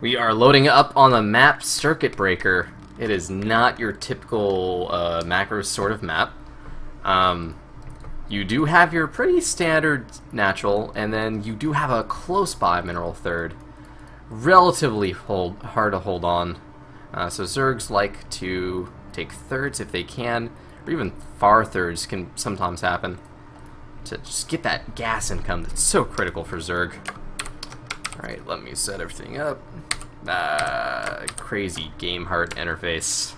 We are loading up on the map Circuit Breaker. It is not your typical macro sort of map. You do have your pretty standard natural, and then you do have a close by mineral third. Relatively hard to hold on. So Zergs like to take thirds if they can, or even far thirds can sometimes happen, to just get that gas income that's so critical for Zerg. Alright, let me set everything up. Crazy game heart interface.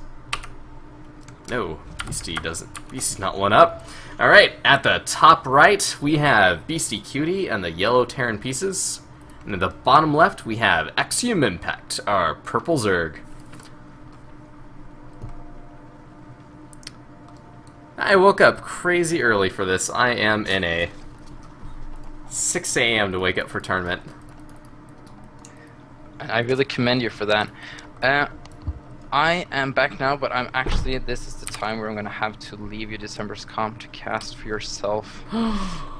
No, Beasty's not one up. Alright, at the top right, we have Beastyqt and the yellow Terran pieces. And at the bottom left, we have Axiom Impact, our purple Zerg. I woke up crazy early for this. I am in a 6 a.m. to wake up for tournament. I really commend you for that. I am back now, but I'm actually, this is the time where I'm going to have to leave you December's comp to cast for yourself.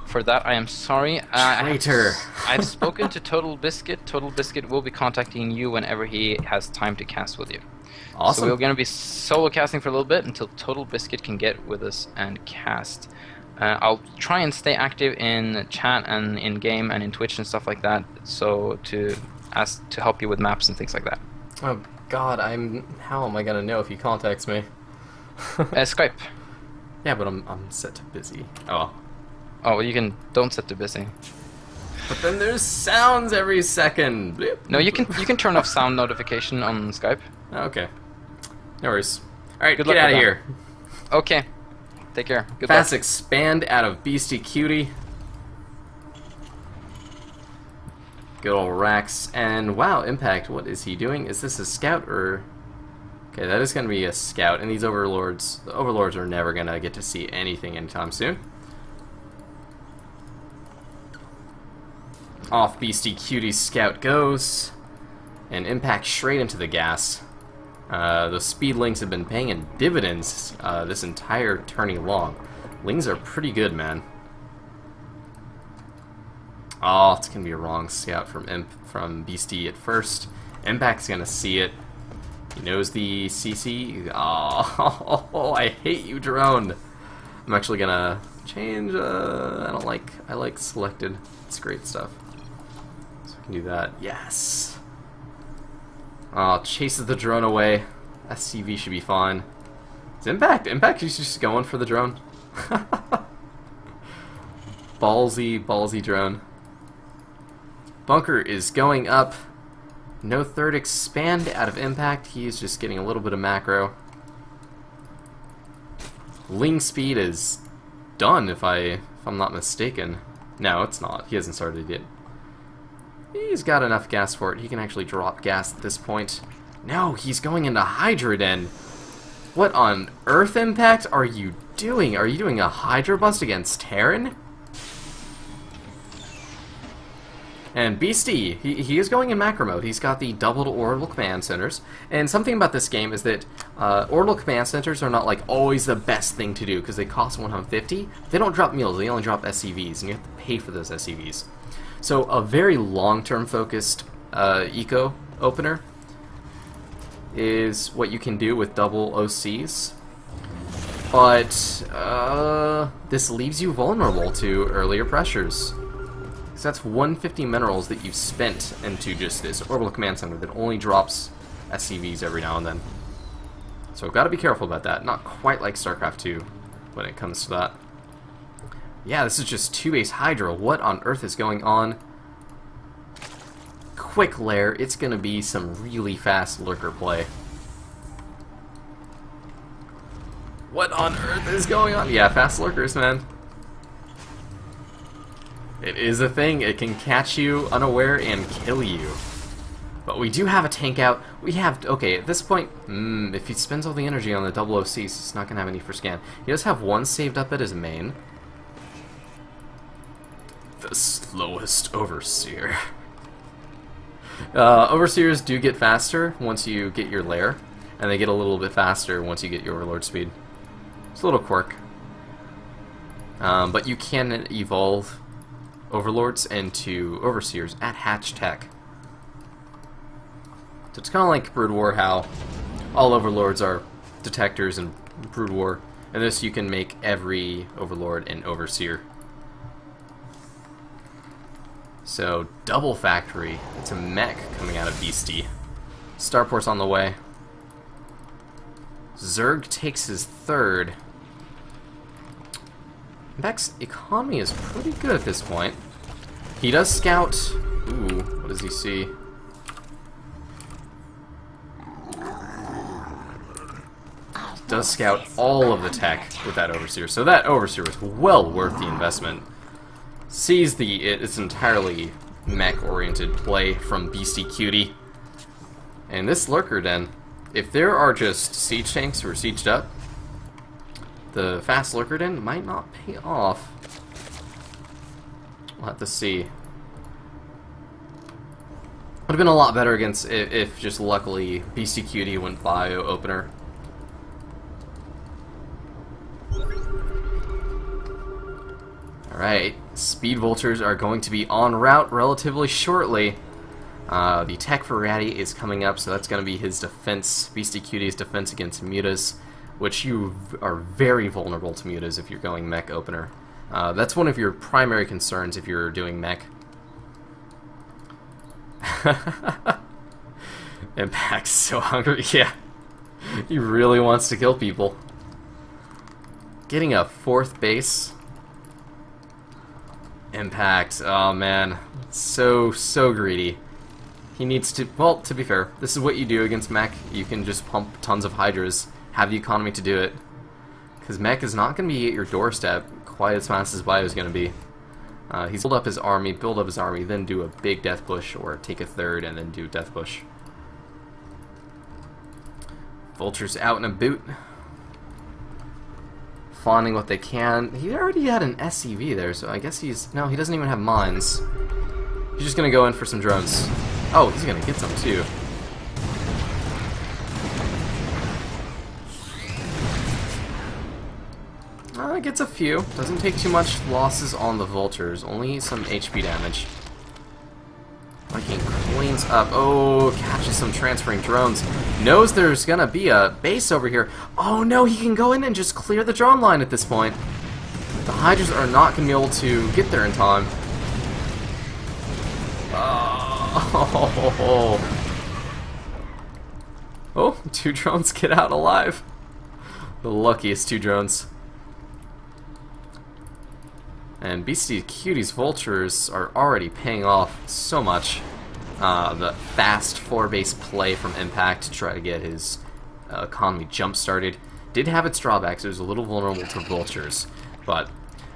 For that, I am sorry. Traitor. I've spoken to Total Biscuit. Total Biscuit will be contacting you whenever he has time to cast with you. Awesome. So we're going to be solo casting for a little bit until Total Biscuit can get with us and cast. I'll try and stay active in chat and in game and in Twitch and stuff like that, so to help you with maps and things like that. Oh God, how am I gonna know if he contacts me? Skype. Yeah, but I'm set to busy. Oh. Oh, well, you don't set to busy. But then there's sounds every second. Bleep. No, you can turn off sound notification on Skype. Okay. No worries. All right, Good get luck out of with here. Okay. Take care. Good Fast luck. expand out of Beastyqt. Good old Rax. And wow, Impact, what is he doing? Is this a scout or... Okay, that is going to be a scout. And these overlords, the overlords are never going to get to see anything anytime soon. Off Beastyqt's scout goes. And Impact straight into the gas. The speed lings have been paying in dividends this entire tourney long. Lings are pretty good, man. Oh, it's gonna be a wrong scout from Beasty at first. Impact's gonna see it. He knows the CC. Oh, I hate you, drone. I'm actually gonna change. I like selected. It's great stuff. So we can do that. Yes. Oh, chases the drone away. SCV should be fine. It's Impact is just going for the drone. Ballsy drone. Bunker is going up. No third expand out of Impact. He is just getting a little bit of macro. Ling speed is done, if I'm not mistaken. No, it's not. He hasn't started yet. He's got enough gas for it. He can actually drop gas at this point. No, he's going into Hydra Den. What on earth, Impact, are you doing? Are you doing a Hydra bust against Terran? And Beasty, he is going in macro mode. He's got the doubled orbital command centers. And something about this game is that orbital command centers are not like always the best thing to do because they cost 150. They don't drop meals, they only drop SCVs, and you have to pay for those SCVs. So a very long-term focused eco opener is what you can do with double OCs. But this leaves you vulnerable to earlier pressures. So that's 150 minerals that you've spent into just this orbital command center that only drops SCVs every now and then. So gotta be careful about that. Not quite like Starcraft 2 when it comes to that. Yeah, this is just 2-base Hydra. What on earth is going on? Quick lair. It's gonna be some really fast lurker play. What on earth is going on? Yeah, fast lurkers, man. It is a thing. It can catch you unaware and kill you. But we do have a tank out. We have... Okay, at this point, if he spends all the energy on the double OCs, he's not going to have any for scan. He does have one saved up at his main. The slowest Overseer. Overseers do get faster once you get your lair, and they get a little bit faster once you get your Overlord speed. It's a little quirk. But you can evolve Overlords into Overseers at Hatch Tech. So it's kind of like Brood War, how all overlords are detectors in Brood War. And this, you can make every overlord an overseer. So, double factory. It's a mech coming out of Beasty. Starport's on the way. Zerg takes his third. Mech's economy is pretty good at this point. He does scout. Ooh, what does he see? Does scout all of the tech with that overseer, so that overseer is well worth the investment. Sees it's entirely mech-oriented play from Beastyqt. And this lurker den, if there are just siege tanks who are sieged up, the fast lurker den might not pay off. We'll have to see. Would have been a lot better against if just luckily Beastyqt went bio opener. Alright, speed vultures are going to be en route relatively shortly. The tech for Ratty is coming up, so that's going to be his defense, Beastyqt's defense against mutas, which you are very vulnerable to mutas if you're going mech opener. That's one of your primary concerns if you're doing mech. Impact's so hungry, yeah. He really wants to kill people. Getting a 4th base. Impact, oh man, so greedy. He needs to, well, to be fair, this is what you do against mech. You can just pump tons of hydras, have the economy to do it. Because mech is not going to be at your doorstep quite as fast as bio is going to be. He's build up his army, then do a big death push, or take a third and then do death push. Vultures out in a boot. Fawning what they can. He already had an SCV there, so I guess he's... No, he doesn't even have mines. He's just gonna go in for some drones. Oh, he's gonna get some too. Gets a few. Doesn't take too much losses on the vultures. Only some HP damage. Viking cleans up. Oh, catches some transferring drones. Knows there's gonna be a base over here. Oh no, he can go in and just clear the drone line at this point. The Hydras are not gonna be able to get there in time. Oh, 2 drones get out alive. The luckiest 2 drones. And Beastyqt's vultures are already paying off so much. The fast 4-base play from Impact to try to get his economy jump-started did have its drawbacks. It was a little vulnerable to vultures, but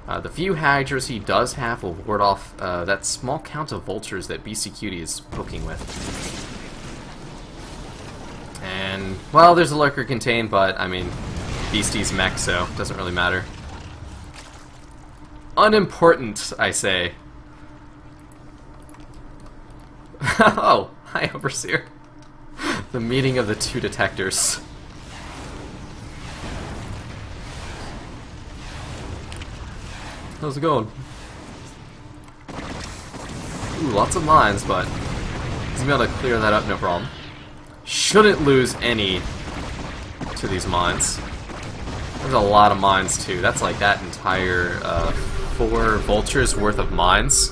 the few Hydras he does have will ward off that small count of vultures that Beastyqt is poking with. And, well, there's a lurker contained, but, I mean, Beasty's mech, so it doesn't really matter. Unimportant, I say. Oh, hi, Overseer. The meeting of the 2 detectors. How's it going? Ooh, lots of mines, but he's gonna be able to clear that up, no problem. Shouldn't lose any to these mines. There's a lot of mines, too. That's like that entire 4 vultures worth of mines.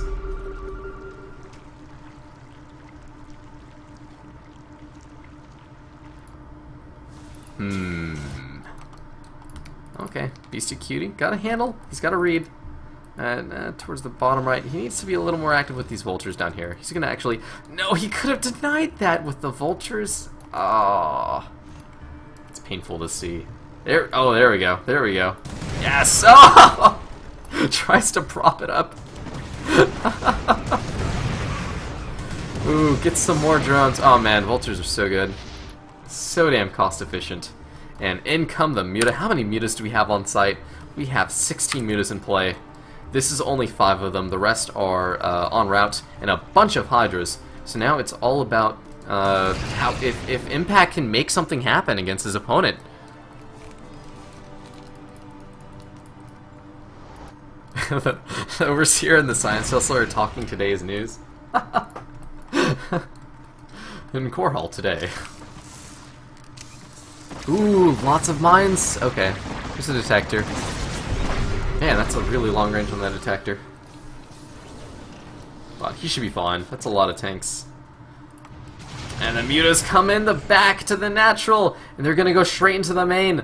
Okay, Beastyqt got a handle. He's got a read. And towards the bottom right, he needs to be a little more active with these vultures down here. He's gonna actually... No, he could have denied that with the vultures. Oh, it's painful to see. There. Oh, there we go. There we go. Yes. Oh! Tries to prop it up. Ooh, get some more drones. Oh man, vultures are so good. So damn cost efficient. And in come the muta. How many mutas do we have on site? We have 16 mutas in play. This is only 5 of them. The rest are en route, and a bunch of Hydras. So now it's all about how if Impact can make something happen against his opponent. The Overseer and the Science Hustler are talking today's news. in core hall today. Ooh, lots of mines. Okay, there's a detector. Man, that's a really long range on that detector. But he should be fine. That's a lot of tanks. And the mutas come in the back to the natural, and they're gonna go straight into the main.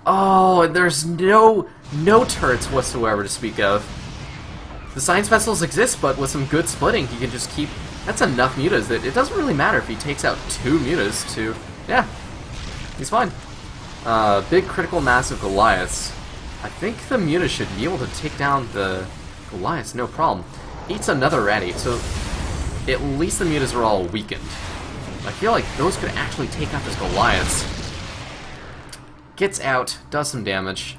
Oh, and there's no turrets whatsoever to speak of. The science vessels exist, but with some good splitting, he can just keep. That's enough mutas that it doesn't really matter if he takes out 2 mutas to. Yeah, he's fine. Big critical mass of Goliaths. I think the mutas should be able to take down the Goliaths, no problem. Eats another ratty, so at least the mutas are all weakened. I feel like those could actually take out this Goliaths. Gets out, does some damage.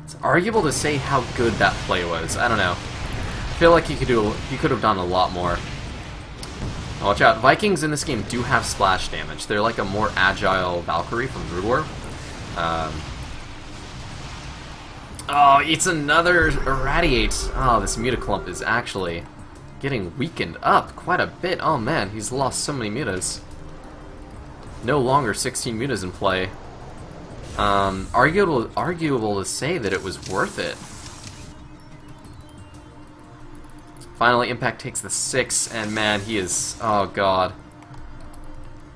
It's arguable to say how good that play was. I don't know. I feel like he could have done a lot more. Watch out, Vikings in this game do have splash damage. They're like a more agile Valkyrie from Brood War. Oh, it's another Irradiate. Oh, this Mutaclump is actually getting weakened up quite a bit. Oh man, he's lost so many mutas. No longer 16 mutas in play. Arguable to say that it was worth it. Finally, Impact takes the 6, and man, he is... Oh god.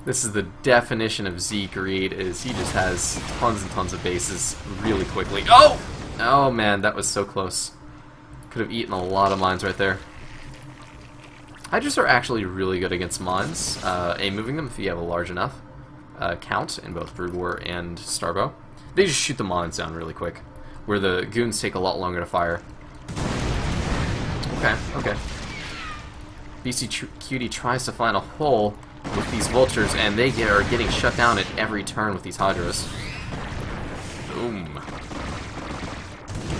This is the definition of Z greed, is he just has tons and tons of bases really quickly. Oh! Oh man, that was so close. Could have eaten a lot of mines right there. Hydras are actually really good against mines. A-moving them if you have a large enough count in both Brood War and Starbow. They just shoot the mines down really quick, where the goons take a lot longer to fire. Okay, okay. Beastyqt tries to find a hole with these vultures, and they are getting shut down at every turn with these Hydras. Boom.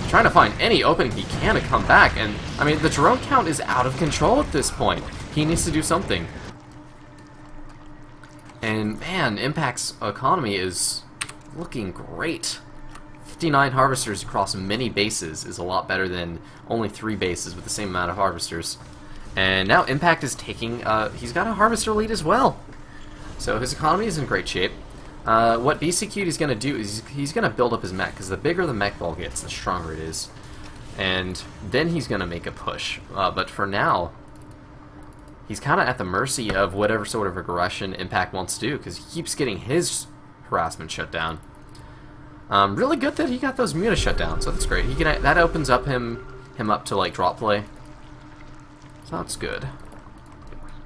Trying to find any opening he can to come back, and I mean the drone count is out of control at this point. He needs to do something. And man, Impact's economy is looking great. 59 harvesters across many bases is a lot better than only 3 bases with the same amount of harvesters. And now Impact is taking, he's got a harvester lead as well. So his economy is in great shape. What Beastyqt is going to do is he's going to build up his mech, because the bigger the mech ball gets, the stronger it is. And then he's going to make a push. But for now, he's kind of at the mercy of whatever sort of aggression Impact wants to do, because he keeps getting his harassment shut down. Really good that he got those mutas shut down, so that's great. He can, that opens up him up to like drop play. So that's good.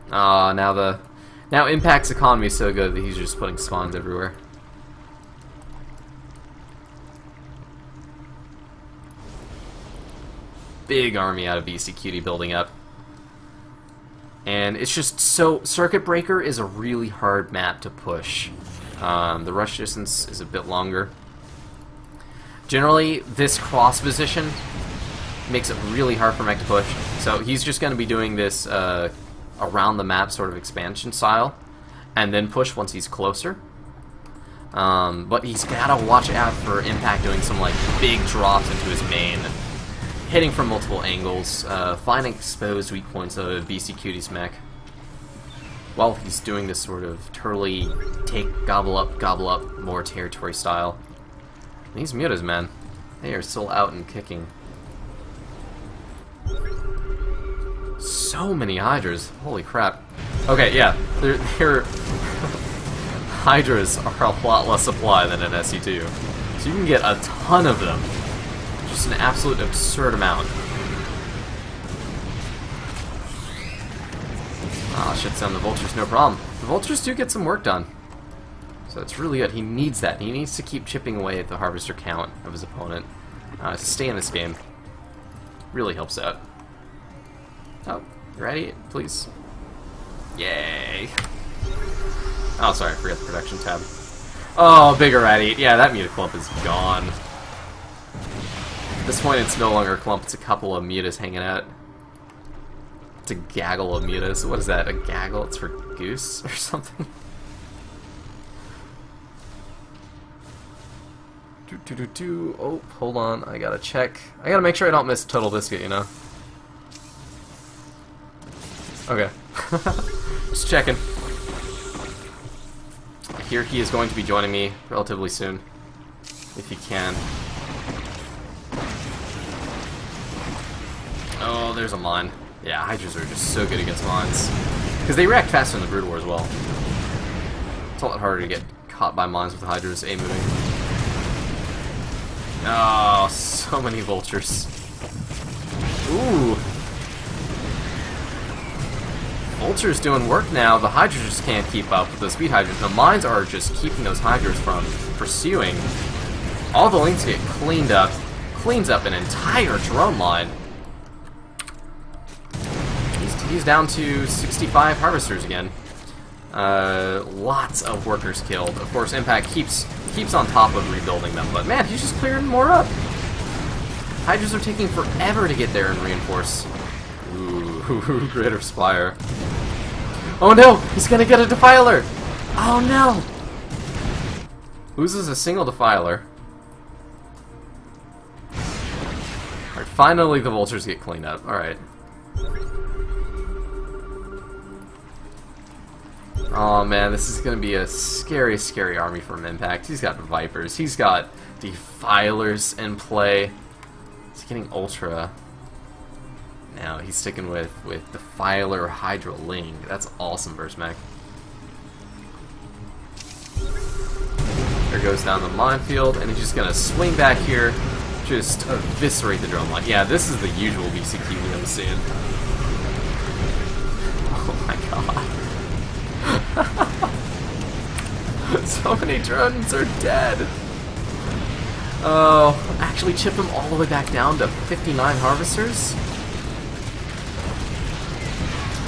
Now Impact's economy is so good that he's just putting spawns everywhere. Big army out of Beastyqt building up. And it's just so... Circuit Breaker is a really hard map to push. The rush distance is a bit longer. Generally, this cross position makes it really hard for mech to push. So he's just going to be doing this around the map sort of expansion style, and then push once he's closer. But he's got to watch out for Impact doing some like big drops into his main, hitting from multiple angles, finding exposed weak points of Beastyqt's mech, while he's doing this sort of turly, gobble up, more territory style. And these mutas, man, they are still out and kicking. So many Hydras, holy crap. Okay, yeah, they're Hydras are a lot less supply than an SC2, so you can get a ton of them. Just an absolute absurd amount. Ah, shits down the vultures, no problem. The vultures do get some work done, so it's really good. He needs that. He needs to keep chipping away at the harvester count of his opponent to stay in this game. Really helps out. Oh, you ready? Please. Yay. Oh, sorry, I forgot the production tab. Oh, bigger Irradiate. Yeah, that Mutaclump is gone. At this point, it's no longer a clump, it's a couple of mutas hanging out. It's a gaggle of mutas. What is that, a gaggle? It's for goose or something? Oh, hold on, I gotta check. I gotta make sure I don't miss Total Biscuit, you know? Okay. Just checking. Here he is going to be joining me relatively soon, if he can. Oh, there's a mine. Yeah, Hydras are just so good against mines. Because they react faster in the Brood War as well. It's a lot harder to get caught by mines with Hydras A-moving. Oh, so many vultures. Ooh. Vultures doing work now. The Hydras just can't keep up with the speed Hydras. The mines are just keeping those Hydras from pursuing. All the links get cleaned up. Cleans up an entire drone line. He's down to 65 harvesters again. Lots of workers killed. Of course, Impact keeps on top of rebuilding them, but man, he's just clearing more up. Hydras are taking forever to get there and reinforce. Ooh, Greater Spire. Oh no, he's gonna get a Defiler! Oh no! Loses a single Defiler. Alright, finally the Vultures get cleaned up. Alright. Oh man, this is gonna be a scary, scary army from Impact. He's got Vipers, he's got Defilers in play. He's getting Ultra. Now he's sticking with Defiler Hydra Ling. That's awesome versus mech. There goes down the minefield, and he's just gonna swing back here, just eviscerate the drone line. Yeah, this is the usual Beastyqt we have seen. Oh my god. So many drones are dead. Oh, actually chip them all the way back down to 59 harvesters?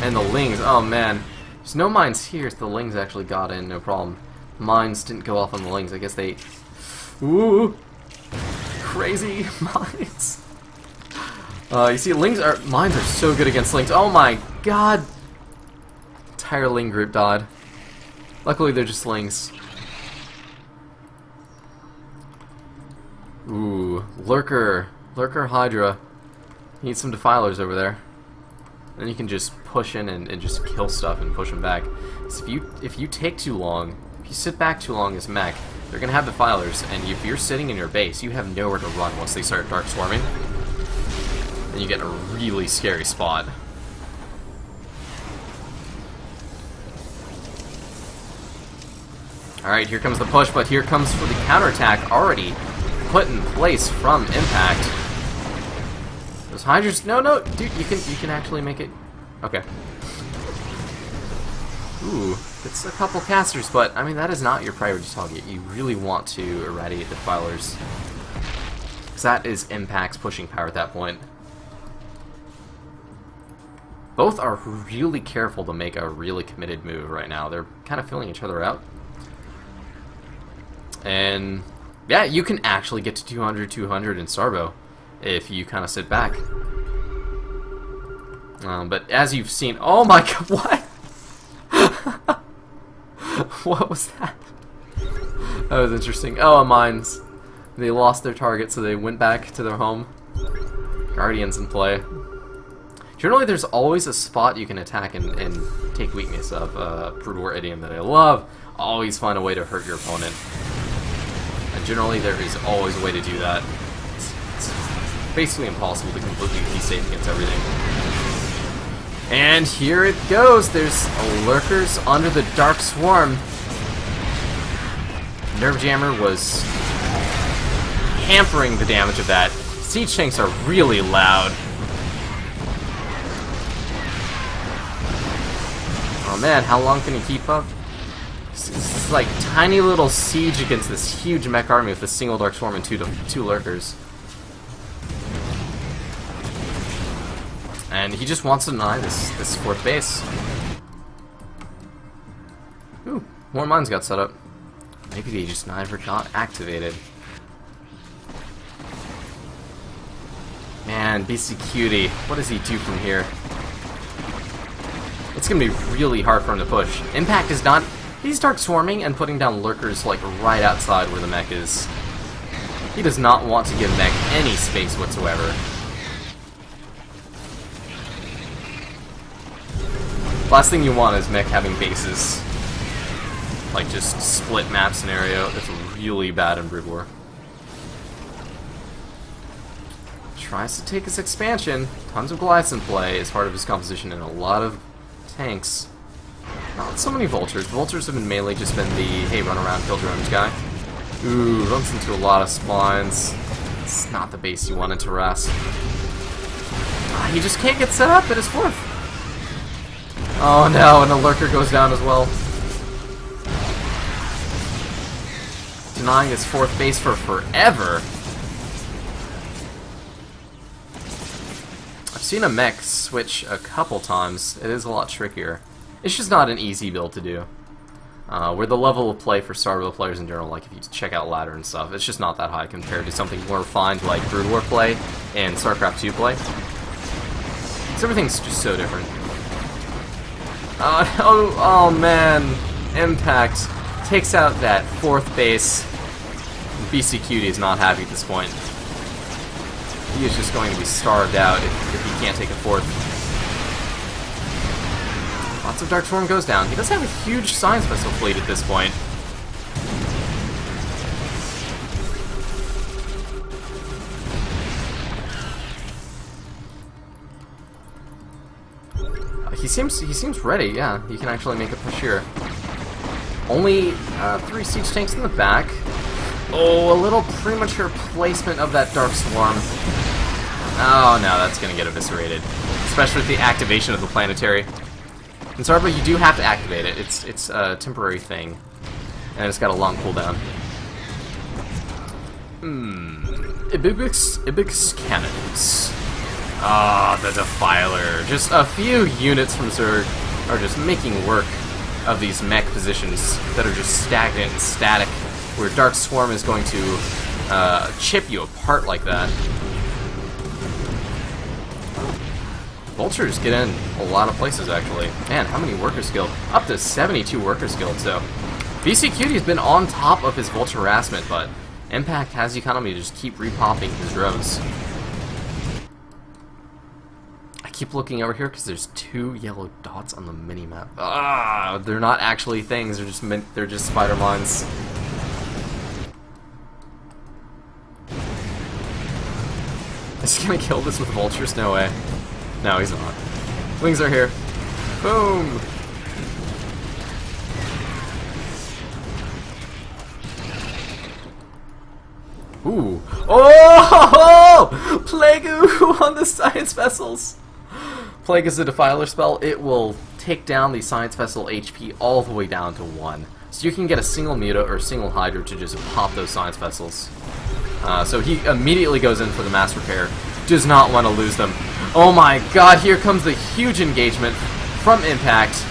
And the Lings, oh man. There's no mines here, so the Lings actually got in, no problem. Mines didn't go off on the Lings, I guess they... Ooh! Crazy mines! You see, mines are so good against Lings. Oh my god! Entire Ling group died. Luckily they're just Lings. Ooh, Lurker Hydra. Need some Defilers over there. Then you can just push in and just kill stuff and push them back. So if you take too long, if you sit back too long as mech, they're gonna have Defilers, and if you're sitting in your base, you have nowhere to run once they start dark swarming. Then you get in a really scary spot. Alright, here comes the push, but here comes for the counterattack already put in place from Impact. Those Hydras, no, dude, you can actually make it. Okay. Ooh, it's a couple casters, but I mean that is not your priority target. You really want to irradiate the Defilers, because that is Impact's pushing power at that point. Both are really careful to make a really committed move right now. They're kind of filling each other out. And yeah, you can actually get to 200 in Starbow if you kind of sit back. But as you've seen, oh my god, what? What was that? That was interesting. Oh, mines. They lost their target, so they went back to their home. Guardians in play. Generally, there's always a spot you can attack and take weakness of. Brood War idiom that I love. Always find a way to hurt your opponent. And generally, there is always a way to do that. It's basically impossible to completely be safe against everything. And here it goes. There's Lurkers under the Dark Swarm. Nerve Jammer was hampering the damage of that. Siege tanks are really loud. Oh man, how long can he keep up? It's like tiny little siege against this huge mech army with a single Dark Swarm and two Lurkers. And he just wants to deny this fourth base. Ooh, more mines got set up. Maybe they just never got activated. Man, Beastyqt, what does he do from here? It's gonna be really hard for him to push. Impact is not... He's dark swarming and putting down Lurkers like right outside where the mech is. He does not want to give mech any space whatsoever. Last thing you want is mech having bases. Like, just split map scenario. That's really bad in Brood War. Tries to take his expansion. Tons of Goliaths in play as part of his composition and a lot of tanks. Not so many Vultures. Vultures have been mainly just been the, hey, run around, kill drones guy. Ooh, runs into a lot of spawns. It's not the base you wanted to rest. He just can't get set up at his 4th. Oh no, and the Lurker goes down as well. Denying his 4th base for forever. I've seen a mech switch a couple times. It is a lot trickier. It's just not an easy build to do. Where the level of play for Starbow players in general, like if you check out ladder and stuff, it's just not that high compared to something more refined like Brood War play and Starcraft 2 play. So everything's just so different. Oh man, Impact takes out that 4th base. Beastyqt is not happy at this point. He is just going to be starved out if he can't take a 4th. Lots of Dark Swarm goes down. He does have a huge Science Vessel fleet at this point. He seems ready, yeah. He can actually make a push here. Only 3 siege tanks in the back. Oh, a little premature placement of that Dark Swarm. Oh no, that's gonna get eviscerated. Especially with the activation of the planetary. In Starbow, you do have to activate it. It's a temporary thing. And it's got a long cooldown. Ibix cannons. Ah, the Defiler. Just a few units from Zerg are just making work of these mech positions that are just stagnant and static, where Dark Swarm is going to chip you apart like that. Vultures get in a lot of places, actually. Man, how many workers killed? Up to 72 workers killed, so Beastyqt has been on top of his Vulture harassment, but Impact has the economy to just keep repopping his drones. I keep looking over here because there's 2 yellow dots on the minimap. Ah, they're not actually things, they're just spider mines. Is he gonna kill this with Vultures? No way. No, he's not. Wings are here. Boom! Ooh. Oh! Plague on the Science Vessels! Plague is a Defiler spell. It will take down the Science Vessel HP all the way down to 1. So you can get a single Muta or a single Hydra to just pop those Science Vessels. So he immediately goes in for the mass repair. Does not want to lose them. Oh my god, here comes the huge engagement from Impact.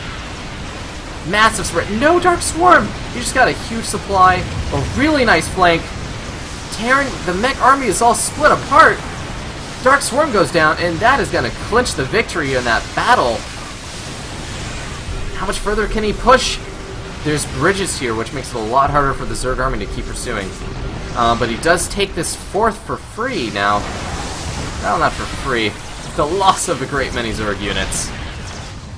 Massive spread. No Dark Swarm! You just got a huge supply, a really nice flank. Terran, the mech army is all split apart. Dark Swarm goes down, and that is going to clinch the victory in that battle. How much further can he push? There's bridges here, which makes it a lot harder for the Zerg army to keep pursuing. But he does take this 4th for free now. Well, not for free. The loss of a great many Zerg units.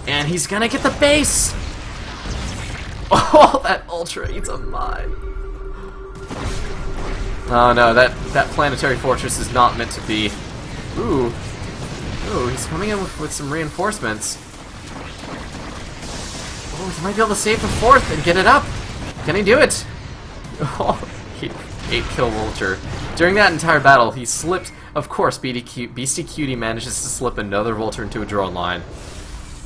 And he's gonna get the base! Oh, that Ultra eats a mine. Oh no, that planetary fortress is not meant to be. Ooh. Ooh, he's coming in with some reinforcements. Oh, he might be able to save the 4th and get it up. Can he do it? Oh, 8-kill Vulture. During that entire battle, he slipped. Of course, Beastyqt manages to slip another Vulture into a drone line.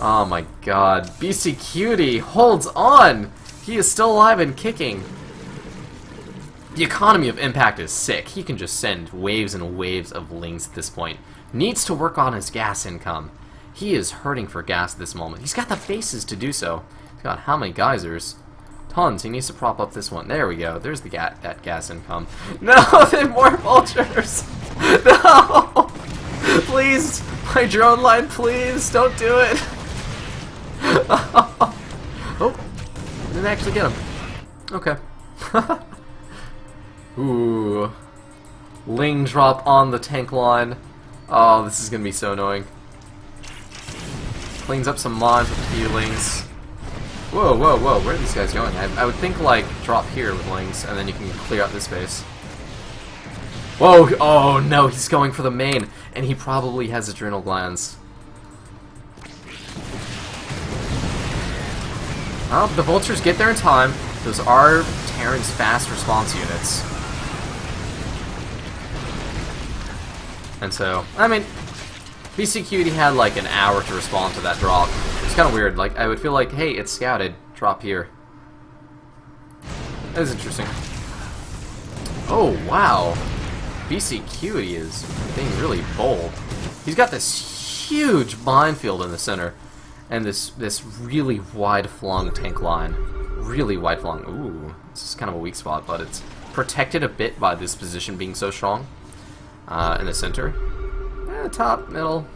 Oh my god. Beastyqt holds on! He is still alive and kicking. The economy of Impact is sick. He can just send waves and waves of lings at this point. Needs to work on his gas income. He is hurting for gas at this moment. He's got the bases to do so. He's got how many geysers? Tons. He needs to prop up this one. There we go. There's the that gas income. No, there are more Vultures! No! Please! My drone line, please! Don't do it! Oh! Didn't actually get him. Okay. Ooh. Ling drop on the tank line. Oh, this is gonna be so annoying. Cleans up some mines with a few lings. Whoa, whoa, whoa, where are these guys going? I would think, like, drop here with lings, and then you can clear out this space. Whoa, oh no, he's going for the main, and he probably has adrenal glands. Oh, the vultures get there in time. Those are Terran's fast response units. And so, I mean, Beastyqt had like an hour to respond to that drop. It's kind of weird. Like, I would feel like, hey, it's scouted. Drop here. That is interesting. Oh, wow. Beastyqt is being really bold. He's got this huge minefield in the center. And this really wide-flung tank line. Really wide-flung. Ooh, this is kind of a weak spot, but it's protected a bit by this position being so strong. In the center. Top, middle.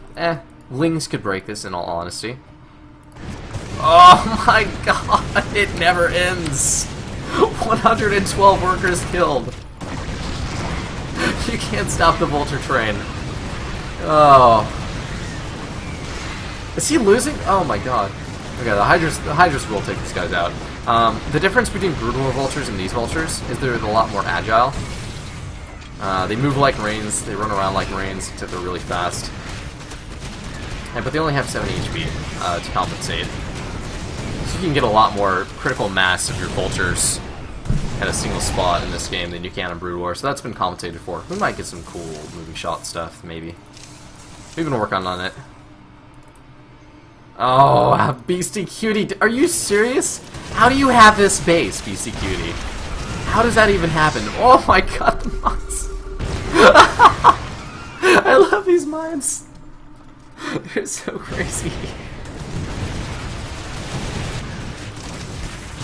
Lings could break this, in all honesty. Oh my god, it never ends! 112 workers killed. You can't stop the vulture train. Oh. Is he losing? Oh my god. Okay, the Hydras will take these guys out. The difference between Broodwar vultures and these vultures is they're a lot more agile. They move like Marines, they run around like Marines, except they're really fast. But they only have 70 HP to compensate. So you can get a lot more critical mass of your vultures at a single spot in this game than you can in Brood War, so that's been compensated for. We might get some cool moving shot stuff, maybe. We've been working on it. Oh, Beastyqt, are you serious? How do you have this base, Beastyqt? How does that even happen? Oh my god, the mines! I love these mines! They're so crazy.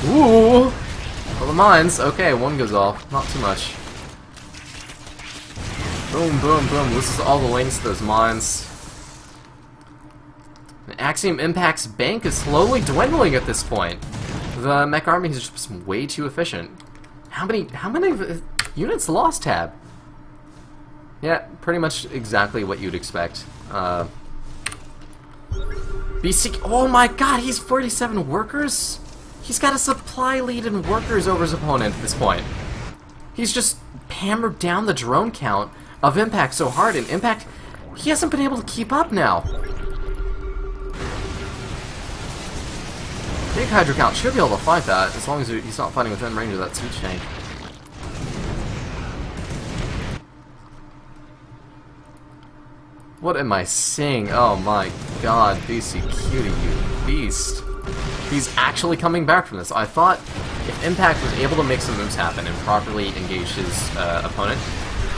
Ooh! Well, the mines, okay, one goes off. Not too much. Boom, boom, boom. This is all the links to those mines. The Axiom Impact's bank is slowly dwindling at this point. The mech army is just way too efficient. How many units lost, Tab? Yeah, pretty much exactly what you'd expect. BC, oh my god, he's 47 workers? He's got a supply lead in workers over his opponent at this point. He's just hammered down the drone count of Impact so hard, and Impact, he hasn't been able to keep up now. Big Hydra count should be able to fight that, as long as he's not fighting within range of that siege tank. What am I seeing? Oh my god, Beastyqt, you beast. He's actually coming back from this. I thought if Impact was able to make some moves happen and properly engage his opponent,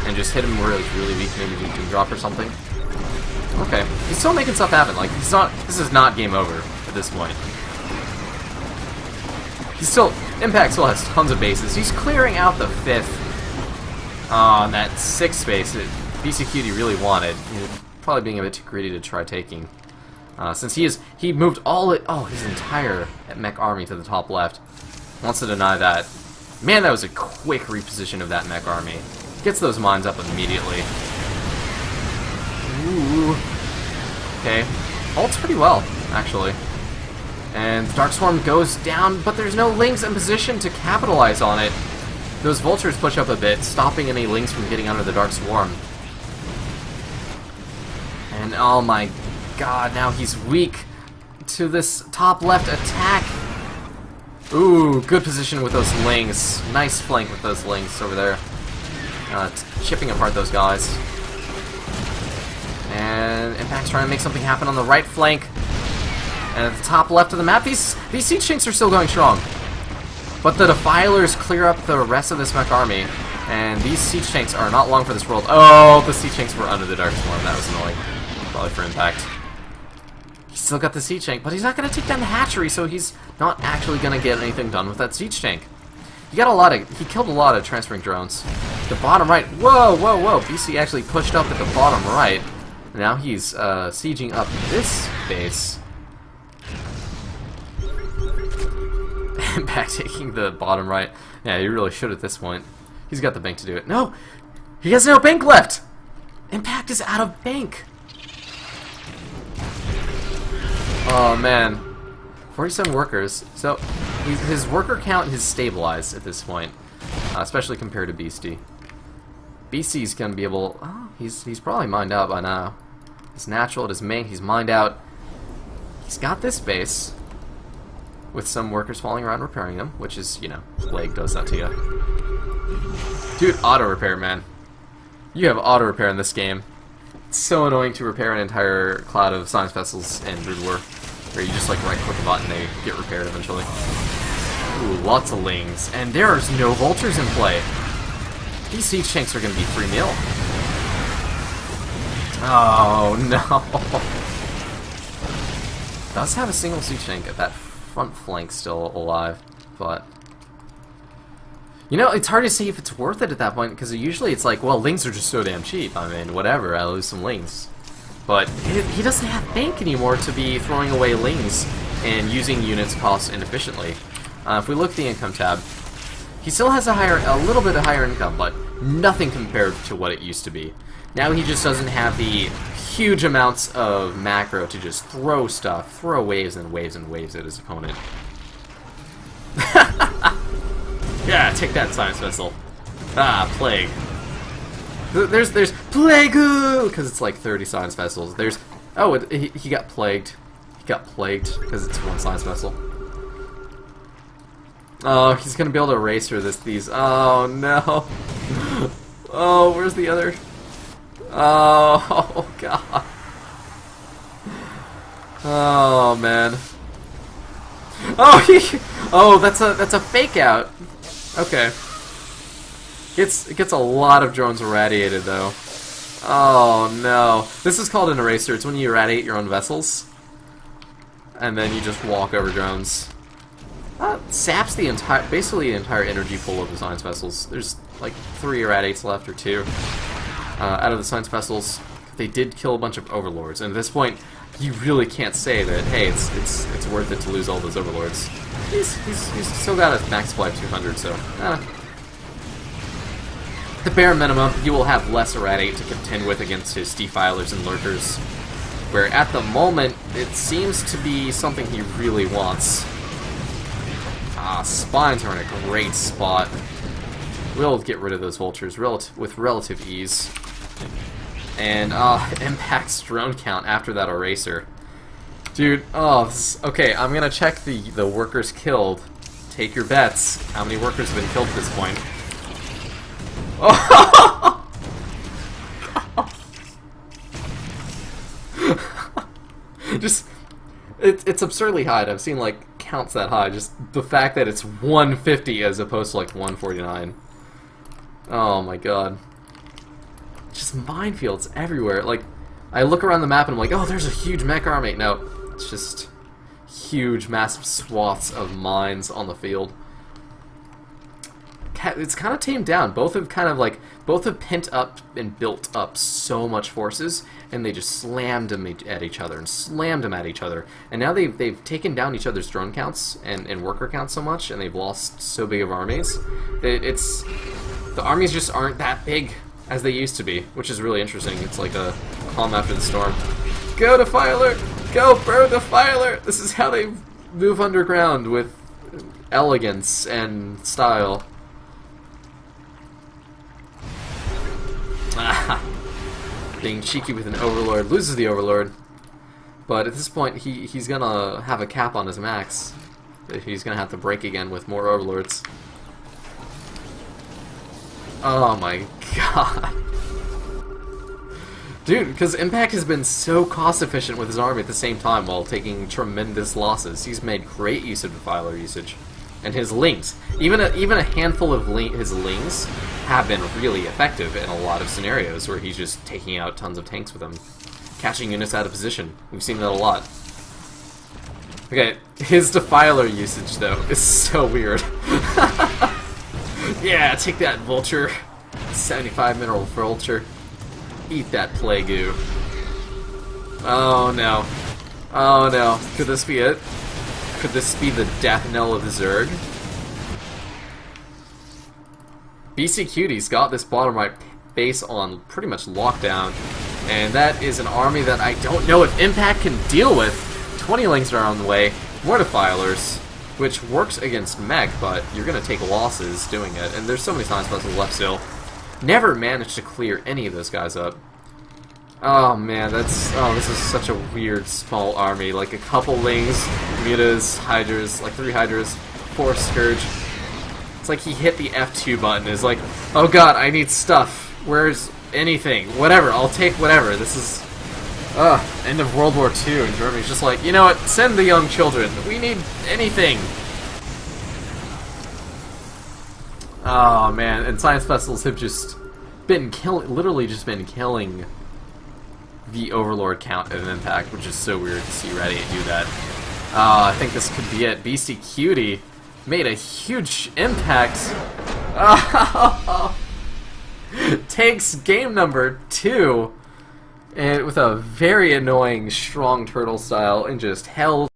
and just hit him where it's really weak, maybe we can drop or something. Okay, he's still making stuff happen. Like, he's not. This is not game over at this point. He's still. Impact still has tons of bases. He's clearing out the 5th on that 6th space that Beastyqt really wanted. Probably being a bit too greedy to try taking. Since he moved his entire mech army to the top left. Wants to deny that. Man, that was a quick reposition of that mech army. Gets those mines up immediately. Ooh. Okay. Holds pretty well, actually. And the Dark Swarm goes down, but there's no links in position to capitalize on it. Those vultures push up a bit, stopping any links from getting under the Dark Swarm. And oh my god, now he's weak to this top left attack. Ooh, good position with those lings. Nice flank with those lings over there. Chipping apart those guys. And Impact's trying to make something happen on the right flank. And at the top left of the map, these siege tanks are still going strong. But the Defilers clear up the rest of this mech army. And these siege tanks are not long for this world. Oh, the siege tanks were under the Dark Swarm. That was annoying. Probably for Impact. He's still got the siege tank, but he's not going to take down the hatchery, so he's not actually going to get anything done with that siege tank. He killed a lot of transferring drones. The bottom right, whoa, whoa, whoa, BC actually pushed up at the bottom right. Now he's sieging up this base. Impact taking the bottom right. Yeah, he really should at this point. He's got the bank to do it. No! He has no bank left! Impact is out of bank! Oh man. 47 workers. So his worker count has stabilized at this point, especially compared to Beastie. Beastie's gonna be able. Oh, he's probably mined out by now. He's natural at his main. He's mined out. He's got this base with some workers falling around repairing them, which is, you know, Plague does that to you. Dude, auto repair, man. You have auto repair in this game. It's so annoying to repair an entire cloud of science vessels in Brood War, where you just like right click a button and they get repaired eventually. Ooh, lots of lings, and there's no vultures in play. These siege tanks are going to be 3 mil. Oh no! Does have a single siege tank at that front flank still alive, but you know, it's hard to see if it's worth it at that point, because usually it's like, well, lings are just so damn cheap. I mean, whatever, I'll lose some lings. But he doesn't have bank anymore to be throwing away lings and using units cost inefficiently. If we look at the income tab, he still has a little bit of higher income, but nothing compared to what it used to be. Now he just doesn't have the huge amounts of macro to just throw stuff, throw waves and waves and waves at his opponent. Yeah, take that, science vessel. Ah, plague. There's plague, because it's like 30 science vessels. There's he got plagued. He got plagued because it's 1 science vessel. Oh, he's gonna be able to erase her these. Oh no. Oh, where's the other? Oh god. Oh man. Oh, that's a fake out. Okay. It gets a lot of drones irradiated though. Oh no. This is called an eraser. It's when you irradiate your own vessels, and then you just walk over drones. Saps basically the entire energy pool of the science vessels. There's like 3 irradiates left, or 2. Out of the science vessels, they did kill a bunch of overlords, and at this point, you really can't say that, hey, it's worth it to lose all those overlords. He's still got a max supply of 200, so at the bare minimum, you will have less irradiate to contend with against his defilers and lurkers, where at the moment, it seems to be something he really wants. Spines are in a great spot. We'll get rid of those vultures with relative ease. And, impacts drone count after that eraser. Dude, okay, I'm gonna check the workers killed. Take your bets. How many workers have been killed at this point? Oh! Just, it's absurdly high. I've seen, like, counts that high. Just the fact that it's 150 as opposed to, like, 149. Oh my god. Just minefields everywhere. Like, I look around the map and I'm like, oh, there's a huge mech army. No, it's just huge, massive swaths of mines on the field. It's kind of tamed down. Both have pent up and built up so much forces, and they just slammed them at each other and slammed them at each other. And now they've taken down each other's drone counts and worker counts so much, and they've lost so big of armies. The armies just aren't that big as they used to be, which is really interesting. It's like a calm after the storm. Go Defiler! Go burn Defiler! This is how they move underground, with elegance and style. Being cheeky with an overlord, loses the overlord, but at this point he's gonna have a cap on his max. He's gonna have to break again with more overlords. Oh my god. Dude, because Impact has been so cost efficient with his army at the same time while taking tremendous losses. He's made great use of Defiler usage. And his lings. Even a handful of his lings have been really effective in a lot of scenarios where he's just taking out tons of tanks with them. Catching units out of position. We've seen that a lot. Okay, his Defiler usage, though, is so weird. Yeah, take that, Vulture. 75 mineral Vulture. Eat that Plague-oo. Oh no. Oh no. Could this be it? Could this be the death knell of the Zerg? Beastyqt's got this bottom right base on pretty much lockdown, and that is an army that I don't know if Impact can deal with. 20 lings are on the way, more defilers, which works against mech, but you're going to take losses doing it, and there's so many science vessels left still. Never managed to clear any of those guys up. Oh man, this is such a weird small army, like a couple lings, mutas, hydras, like 3 hydras, 4 scourge. It's like he hit the F2 button, is like, oh god, I need stuff, where's anything, whatever, I'll take whatever. This is, end of World War II, and Germany's just like, you know what, send the young children, we need anything. Oh man, and science vessels have just been literally just been killing the Overlord count of Impact, which is so weird to see Ready do that. I think this could be it. Beastyqt made a huge impact. Takes game number 2 and with a very annoying strong turtle style and just held